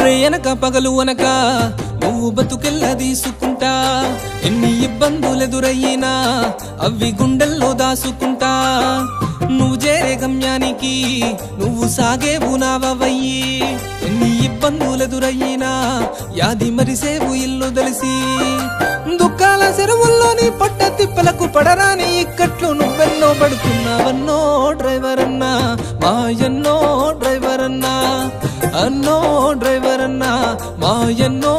రేయనక పగలు అనక నువ్వు బతుకెల్లా తీసుకుంటా ఎన్ని ఇబ్బందులెదురయ్యినా అవి గుండెల్లో దాసుకుంటా నువ్వు చేరే గమ్యానికి నువ్వు సాగేవు నావయ్యి ఎన్ని ఇబ్బందులెదురయ్యినా యాది మరిసేవు ఇల్లు తెలిసి దుఃఖాల చెరువుల్లోని పట్ట తిప్పలకు పడరాని ఇక్కట్లు నువ్వెన్నో పడుతున్నావన్నో డ్రైవర్ అన్నా మాయన్నో డ్రైవర్ అన్నా అన్నో డ్రైవర్ అన్నా మాయన్నో